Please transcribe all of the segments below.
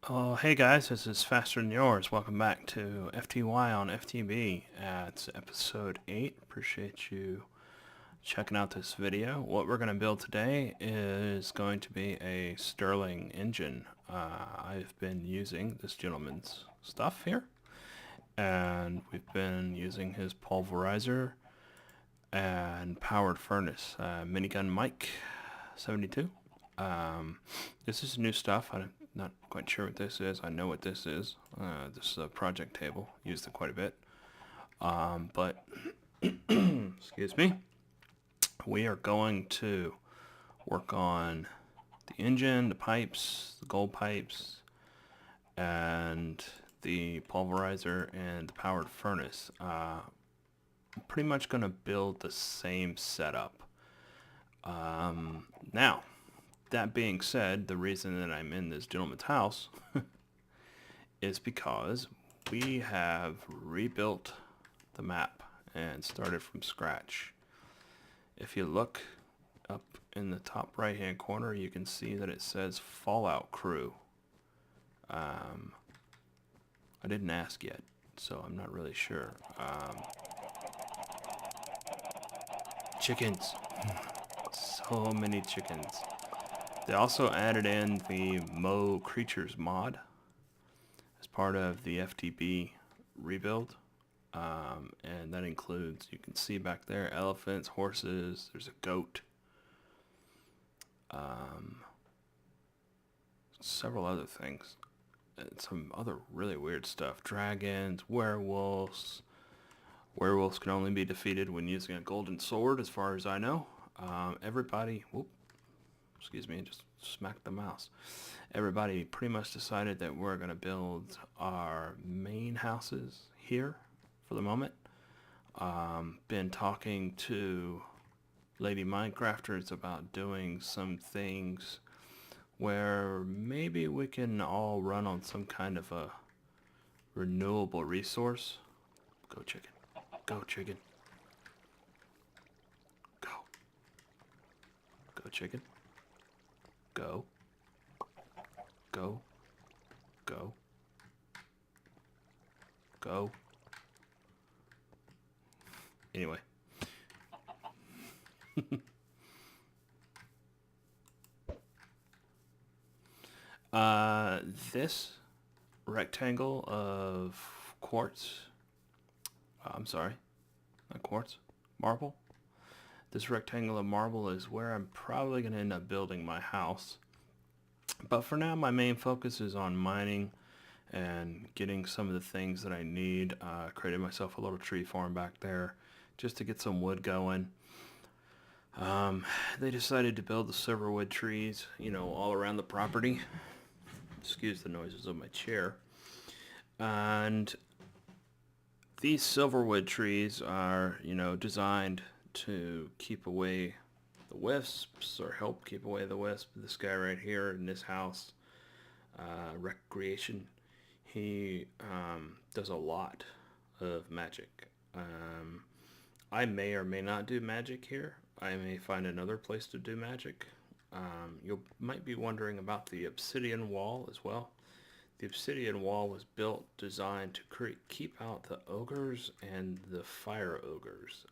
Oh, hey guys, this is Faster Than Yours. Welcome back to FTY on FTB. It's episode 8. Appreciate you checking out this video. What we're going to build today is going to be a Stirling engine. I've been using this gentleman's stuff here, and we've been using his Pulverizer and powered furnace. Minigun Mike 72. This is new stuff. I'm not quite sure what this is. I know what this is. This is a project table. Used it quite a bit. But excuse me. We are going to work on the engine, the pipes, the gold pipes, and the pulverizer and the powered furnace. I'm pretty much going to build the same setup. Now, that being said, the reason that I'm in this gentleman's house is because we have rebuilt the map and started from scratch. If you look up in the top right hand corner, you can see that it says Fallout Crew. I didn't ask yet, so I'm not really sure. Chickens. So many chickens. They also added in the Mo Creatures mod as part of the FTB rebuild. And that includes, you can see back there, elephants, horses, there's a goat. Several other things. And some other really weird stuff. Dragons, werewolves. Werewolves can only be defeated when using a golden sword, as far as I know. Everybody... Whoop. Excuse me, just smacked the mouse. Everybody pretty much decided that we're going to build our main houses here for the moment. Been talking to Lady Minecrafters about doing some things where maybe we can all run on some kind of a renewable resource. Go chicken. Go chicken. Go. Go chicken. Go. Go. Go. Go. Anyway. This rectangle of quartz, I'm sorry, not quartz, marble. This rectangle of marble is where I'm probably going to end up building my house. But for now, my main focus is on mining and getting some of the things that I need. I created myself a little tree farm back there just to get some wood going. They decided to build the silverwood trees, all around the property. Excuse the noises of my chair. And these silverwood trees are, designed to keep away the wisps, or help keep away the wisp. This guy right here in this house, Recreation, he does a lot of magic. I may or may not do magic here. I may find another place to do magic. You might be wondering about the obsidian wall as well. The obsidian wall was built, designed to keep out the ogres and the fire ogres.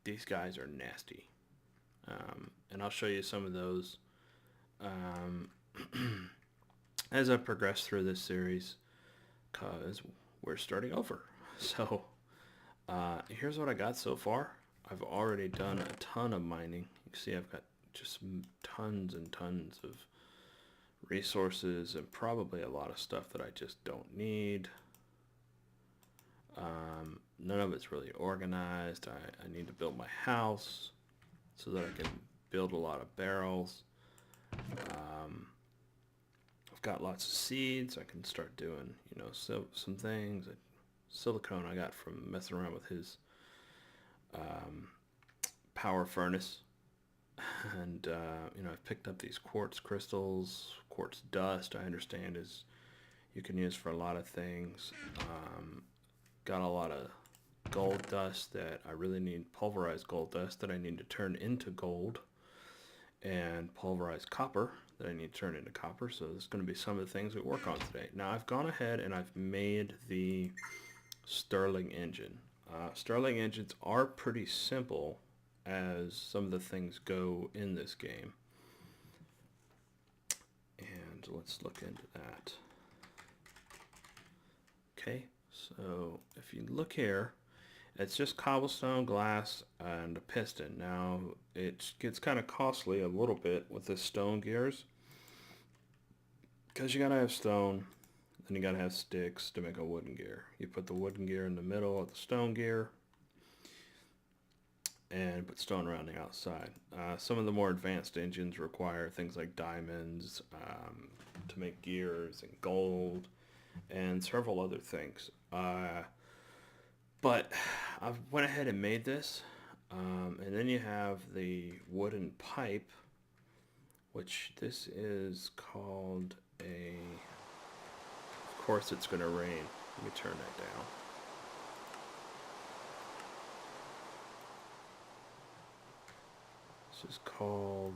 These guys are nasty. And I'll show you some of those as I progress through this series, because we're starting over. So here's what I got so far. I've already done a ton of mining. You can see I've got just tons and tons of resources and probably a lot of stuff that I just don't need. None of it's really organized. I need to build my house so that I can build a lot of barrels. I've got lots of seeds. I can start doing, some things. Silicone I got from messing around with his power furnace. And, I've picked up these quartz crystals. Quartz dust, I understand, you can use for a lot of things. Got a lot of gold dust that I really need, pulverized gold dust that I need to turn into gold, and pulverized copper that I need to turn into copper. So this is going to be some of the things we work on today. Now I've gone ahead and I've made the Stirling engine. Stirling engines are pretty simple as some of the things go in this game. And let's look into that. Okay, so if you look here, it's just cobblestone, glass, and a piston. Now, it gets kind of costly a little bit with the stone gears, because you gotta have stone, then you gotta have sticks to make a wooden gear. You put the wooden gear in the middle of the stone gear, and put stone around the outside. Some of the more advanced engines require things like diamonds to make gears, and gold, and several other things. But I went ahead and made this. And then you have the wooden pipe, which this is called a... Of course it's going to rain. Let me turn that down. This is called...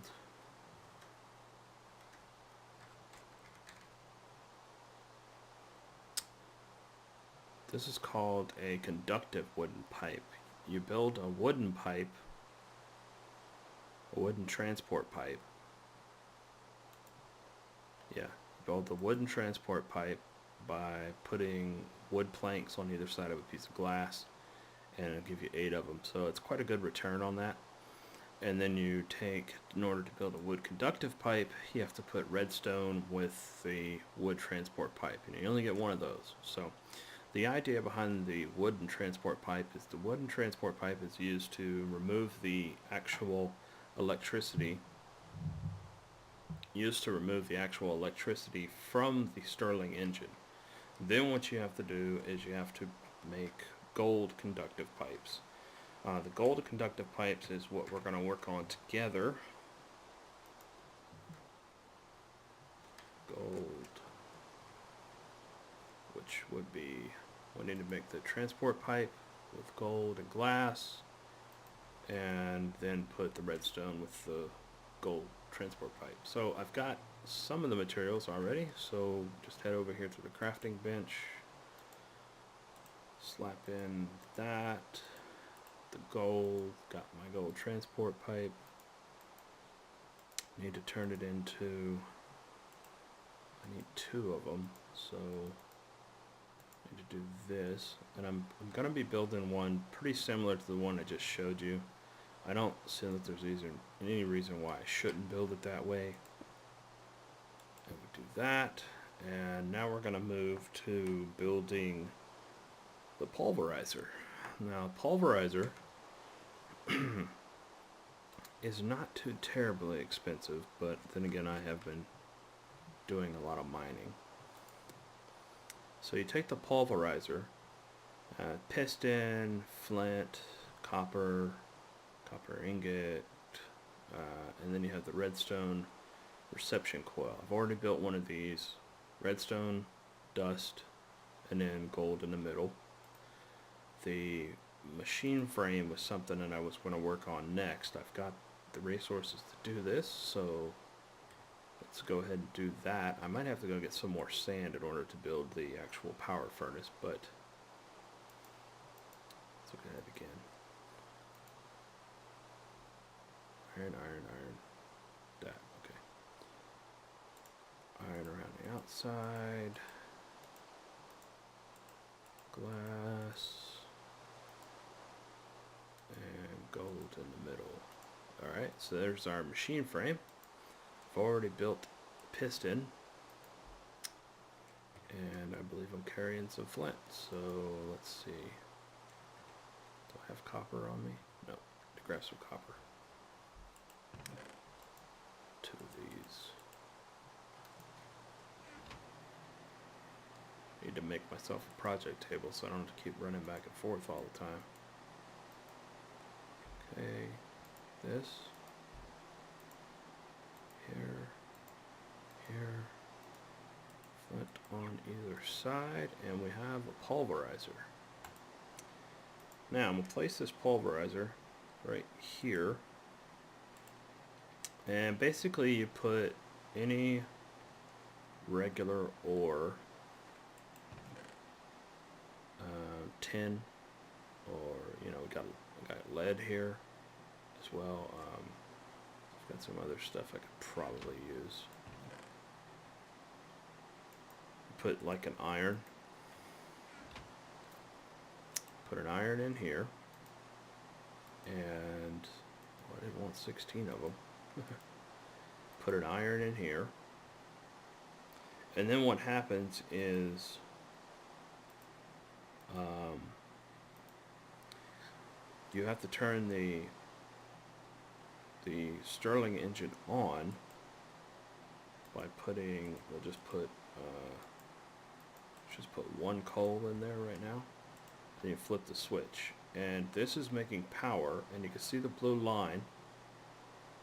This is called a conductive wooden pipe. You build a wooden pipe, a wooden transport pipe. Yeah, you build the wooden transport pipe by putting wood planks on either side of a piece of glass, and it'll give you 8 of them. So it's quite a good return on that. And then you take, in order to build a wood conductive pipe, you have to put redstone with the wood transport pipe, and you only get one of those. So the idea behind the wooden transport pipe is the wooden transport pipe is used to remove the actual electricity, from the Stirling engine. Then what you have to do is you have to make gold conductive pipes. The gold conductive pipes is what we're going to work on together. Gold, which would be, we need to make the transport pipe with gold and glass, and then put the redstone with the gold transport pipe. So I've got some of the materials already, so just head over here to the crafting bench, slap in that, the gold, got my gold transport pipe, need to turn it into, I need 2 of them, so I need to do this, and I'm going to be building one pretty similar to the one I just showed you. I don't see that there's any reason why I shouldn't build it that way. And we do that, and now we're going to move to building the pulverizer. Now, pulverizer is not too terribly expensive, but then again, I have been doing a lot of mining. So you take the pulverizer, piston, flint, copper ingot, and then you have the redstone reception coil. I've already built one of these. Redstone, dust, and then gold in the middle. The machine frame was something that I was going to work on next. I've got the resources to do this, so let's go ahead and do that. I might have to go get some more sand in order to build the actual power furnace, but let's look at it again. Iron. That, okay. Iron around the outside. Glass. And gold in the middle. Alright, so there's our machine frame. I've already built a piston. And I believe I'm carrying some flint. So let's see. Do I have copper on me? No. To grab some copper. 2 of these. Need to make myself a project table so I don't have to keep running back and forth all the time. Okay, this, here, flint on either side, and we have a pulverizer. Now I'm going to place this pulverizer right here. And basically you put any regular ore, tin, or, you know, we got lead here as well. I've got some other stuff I could probably use. Put like an iron. Put an iron in here. And I didn't want 16 of them. Put an iron in here. And then what happens is you have to turn the Stirling engine on by putting, we'll just put one coal in there right now. Then you flip the switch, and this is making power, and you can see the blue line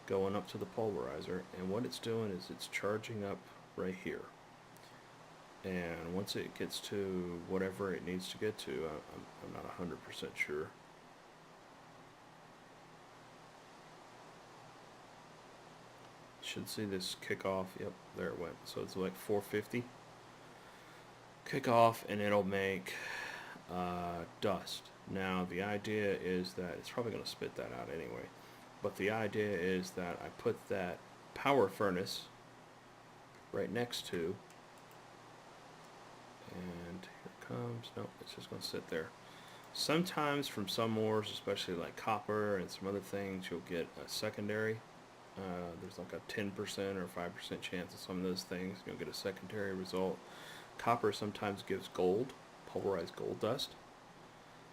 going up to the pulverizer, and what it's doing is it's charging up right here. And once it gets to whatever it needs to get to, I'm not 100% sure. Should see this kick off. Yep, there it went. So it's like 450. Kick off, and it'll make dust. Now the idea is that it's probably going to spit that out anyway. But the idea is that I put that power furnace right next to, and here it comes. Nope, it's just going to sit there. Sometimes from some ores, especially like copper and some other things, you'll get a secondary. There's like a 10% or 5% chance of some of those things. You'll get a secondary result. Copper sometimes gives gold, pulverized gold dust.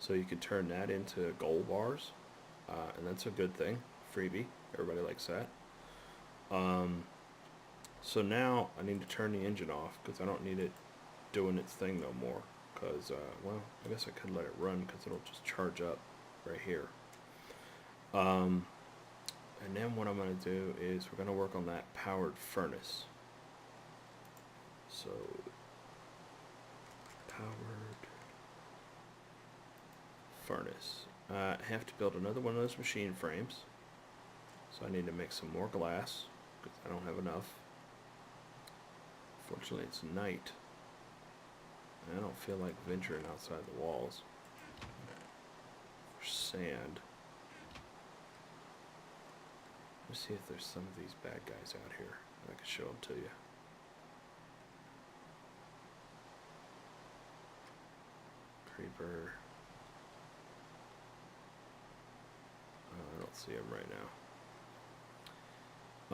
So you can turn that into gold bars. And that's a good thing. Freebie. Everybody likes that. So now I need to turn the engine off because I don't need it doing its thing no more. Because, well, I guess I could let it run because it'll just charge up right here. And then what I'm going to do is we're going to work on that powered furnace. So, powered furnace. I have to build another one of those machine frames. So I need to make some more glass because I don't have enough. Fortunately, it's night. And I don't feel like venturing outside the walls for sand. Let's see if there's some of these bad guys out here. I can show them to you. Creeper. I don't see him right now.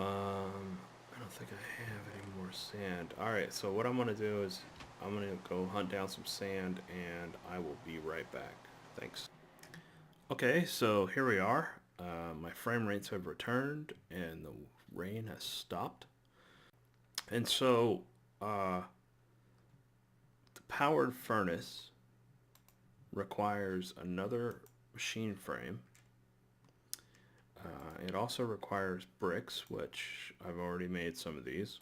I don't think I have any more sand. Alright, so what I'm going to do is I'm going to go hunt down some sand, and I will be right back. Thanks. Okay, so here we are. My frame rates have returned and the rain has stopped. And so the powered furnace requires another machine frame. It also requires bricks, which I've already made some of these.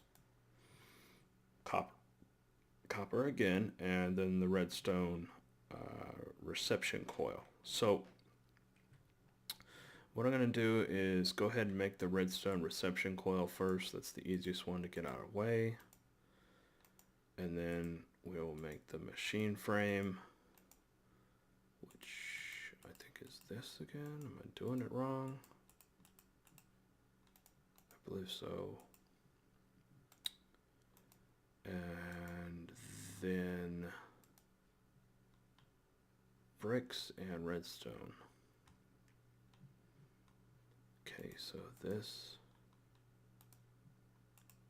Copper again, and then the redstone reception coil. So what I'm going to do is go ahead and make the redstone reception coil first. That's the easiest one to get out of the way. And then we'll make the machine frame, which I think is this again. Am I doing it wrong? I believe so. And then bricks and redstone. Okay, so this,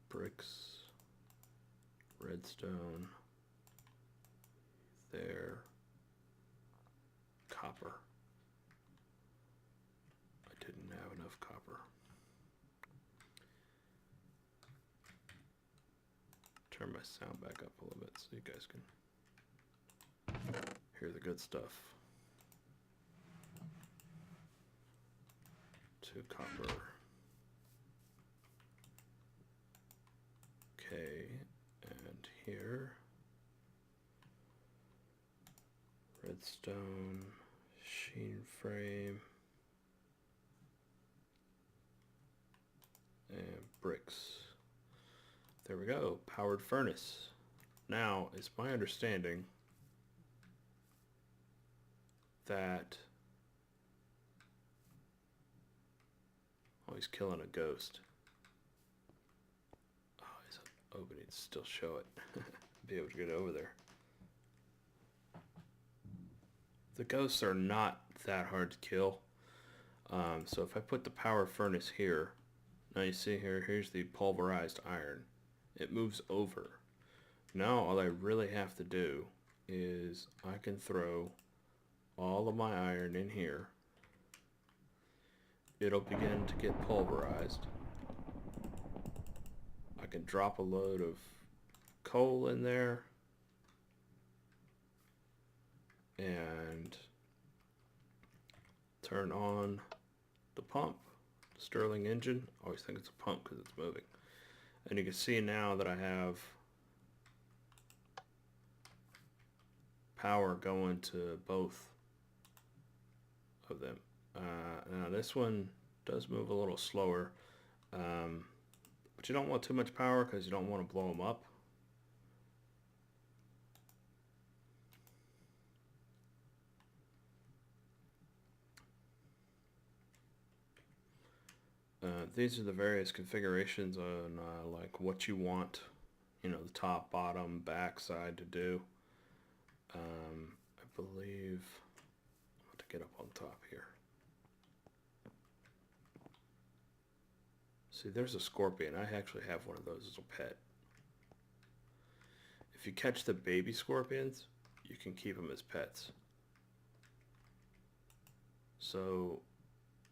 bricks, redstone, there, copper. I didn't have enough copper. Turn my sound back up a little bit so you guys can hear the good stuff. 2 copper. Okay, and here, redstone, frame, and bricks. There we go, powered furnace. Now, it's my understanding that... Oh, he's killing a ghost. Oh, he's opening to still show it. Be able to get over there. The ghosts are not that hard to kill. So if I put the power furnace here, now you see here, here's the pulverized iron. It moves over. Now all I really have to do is I can throw all of my iron in here. It'll begin to get pulverized. I can drop a load of coal in there and turn on the pump, the Stirling engine. I always think it's a pump because it's moving. And you can see now that I have power going to both of them. Now this one does move a little slower, but you don't want too much power because you don't want to blow them up. These are the various configurations on like what you want, you know, the top, bottom, back, side to do. I believe I want to get up on top here. See, there's a scorpion. I actually have one of those as a pet. If you catch the baby scorpions, you can keep them as pets. So,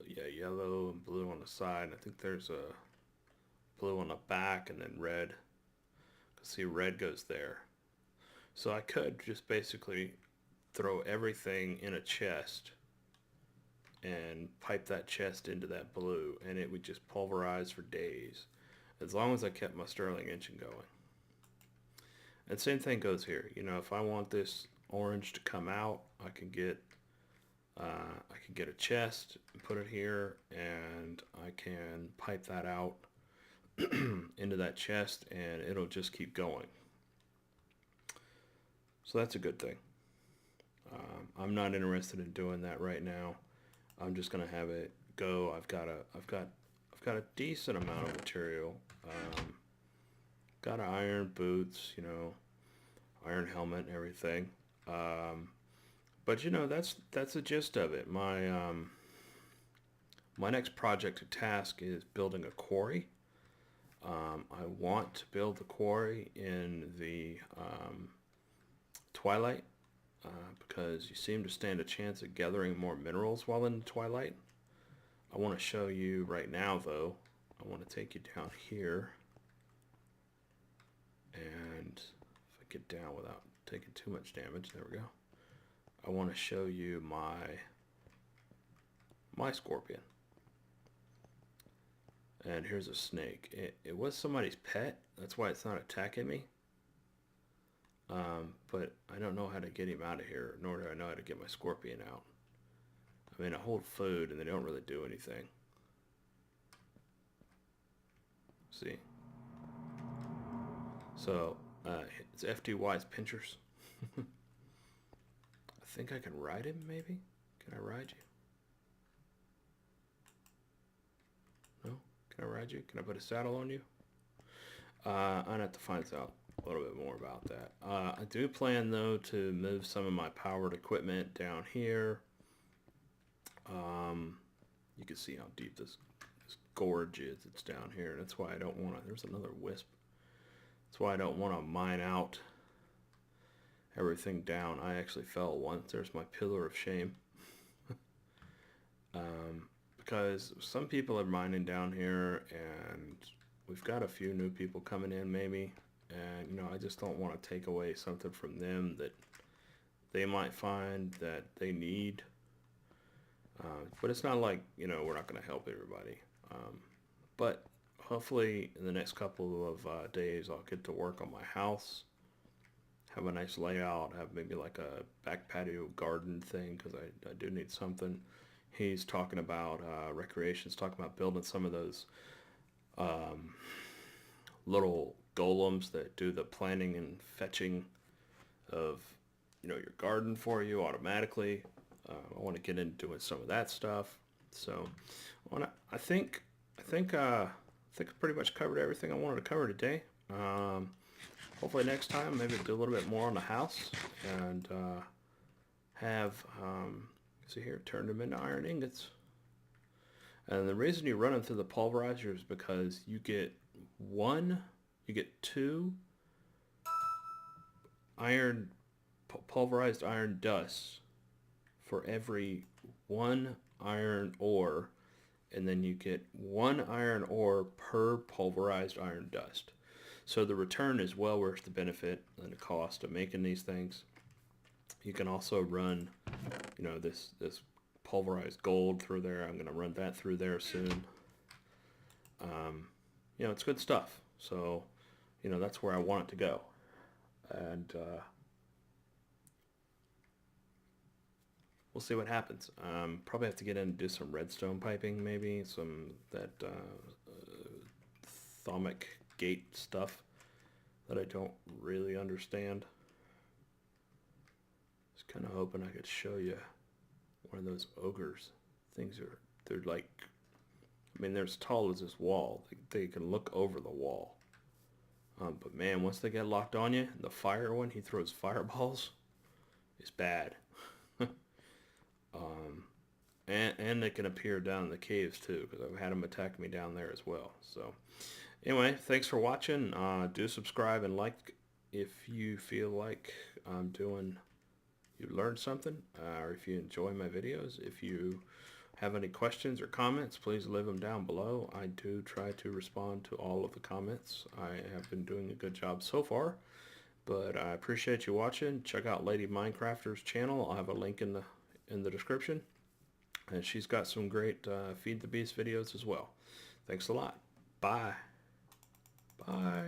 yeah, yellow and blue on the side. I think there's a blue on the back and then red. See, red goes there. So I could just basically throw everything in a chest and pipe that chest into that blue, and it would just pulverize for days, as long as I kept my Stirling engine going. And same thing goes here. You know, if I want this orange to come out, I can get a chest and put it here, and I can pipe that out into that chest, and it'll just keep going. So that's a good thing. I'm not interested in doing that right now. I'm just gonna have it go. I've got a decent amount of material. Got iron boots, you know, iron helmet and everything. But you know, that's the gist of it. My next project or task is building a quarry. I want to build the quarry in the twilight. Because you seem to stand a chance of gathering more minerals while in the twilight. I want to show you right now, though. I want to take you down here, and if I get down without taking too much damage, there we go. I want to show you my scorpion. And here's a snake. It was somebody's pet. That's why it's not attacking me. But I don't know how to get him out of here, nor do I know how to get my scorpion out. I mean, I hold food and they don't really do anything. See? So, it's FTY's pinchers. I think I can ride him, maybe? Can I ride you? No? Can I ride you? Can I put a saddle on you? I'd have to find out a little bit more about that. I do plan, though, to move some of my powered equipment down here. You can see how deep this gorge is. It's down here. That's why I don't want to... There's another wisp. That's why I don't want to mine out everything down. I actually fell once. There's my pillar of shame. Because some people are mining down here, and we've got a few new people coming in, maybe. And, you know, I just don't want to take away something from them that they might find that they need. But it's not like, you know, we're not going to help everybody. But hopefully in the next couple of days I'll get to work on my house. Have a nice layout. Have maybe like a back patio garden thing, because I do need something. he's talking about recreations, talking about building some of those little golems that do the planting and fetching of your garden for you automatically. I want to get into doing some of that stuff. So I think I pretty much covered everything I wanted to cover today. Hopefully next time maybe do a little bit more on the house and have see here, turn them into iron ingots. And the reason you run them through the pulverizer is because you get two pulverized iron dust for every one iron ore, and then you get one iron ore per pulverized iron dust. So the return is well worth the benefit and the cost of making these things. You can also run, this pulverized gold through there. I'm going to run that through there soon. It's good stuff. So, that's where I want it to go. And we'll see what happens. Probably have to get in and do some redstone piping, maybe some that thermic gate stuff that I don't really understand. Just kind of hoping I could show you one of those ogres. They're like, they're as tall as this wall. They can look over the wall. But man, once they get locked on you, the fire one, he throws fireballs, is bad. And they can appear down in the caves too, because I've had them attack me down there as well. So anyway, thanks for watching. Do subscribe and like if you feel like you learned something, or if you enjoy my videos. If you have any questions or comments, please leave them down below. I do try to respond to all of the comments. I have been doing a good job so far, but I appreciate you watching. Check out Lady Minecrafter's channel. I'll have a link in the description, and she's got some great Feed the Beast videos as well. Thanks a lot. Bye. Bye.